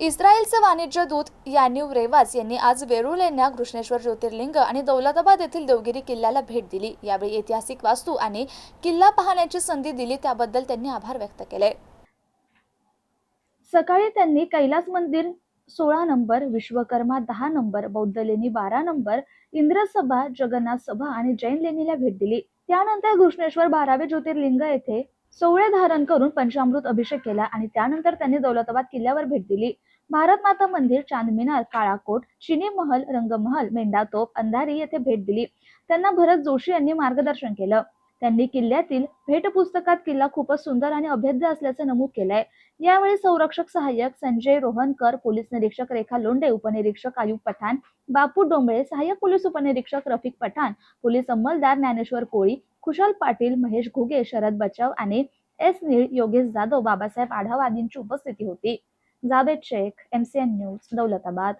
इस्रायलचे वाणिज्य दूत यानीव रेवाच यांनी आज वेरूळ येण्या घृष्णेश्वर ज्योतिर्लिंग आणि दौलताबाद येथील देवगिरी किल्ल्याला भेट दिली। यावेळी ऐतिहासिक वास्तू आणि किल्ला पाहण्याची संधी दिली त्याबद्दल त्यांनी आभार व्यक्त केले। सकाळी त्यांनी कैलास मंदिर 16 नंबर, विश्वकर्मा 10 नंबर, बौद्ध लेणी 12 नंबर, इंद्रसभा, जगन्नाथ सभा आणि जैन लेणीला भेट दिली। त्यानंतर घृष्णेश्वर 12वे ज्योतिर्लिंग येथे सोवळे धारण करून पंचामृत अभिषेक केला आणि त्यानंतर त्यांनी दौलताबाद किल्ल्यावर भेट दिली। भारत माता मंदिर, चांद मिनार, काळा कोट, चिनी महल, रंगमहल, मेंढा तोप, अंधारी येथे भेट दिली। त्यांना भरत जोशी यांनी मार्गदर्शन केलं। त्यांनी किल्ल्यातील भेट पुस्तकात किल्ला खूपच सुंदर आणि अभेद्य असल्याचं नमूद केलंय। यावेळी संरक्षक सहाय्यक संजय रोहनकर, पोलीस निरीक्षक रेखा लोंढे, उपनिरीक्षक आयुब पठाण, बापू डोंबळे, सहाय्यक पोलीस उपनिरीक्षक रफिक पठाण, पोलीस अंमलदार ज्ञानेश्वर कोळी, खुशाल पाटील, महेश घुगे, शरद बचाव आणि एस नीळ, योगेश जाधव, बाबासाहेब आढाव आदींची उपस्थिती होती। Javed Shaikh, MCN news, Daulatabad.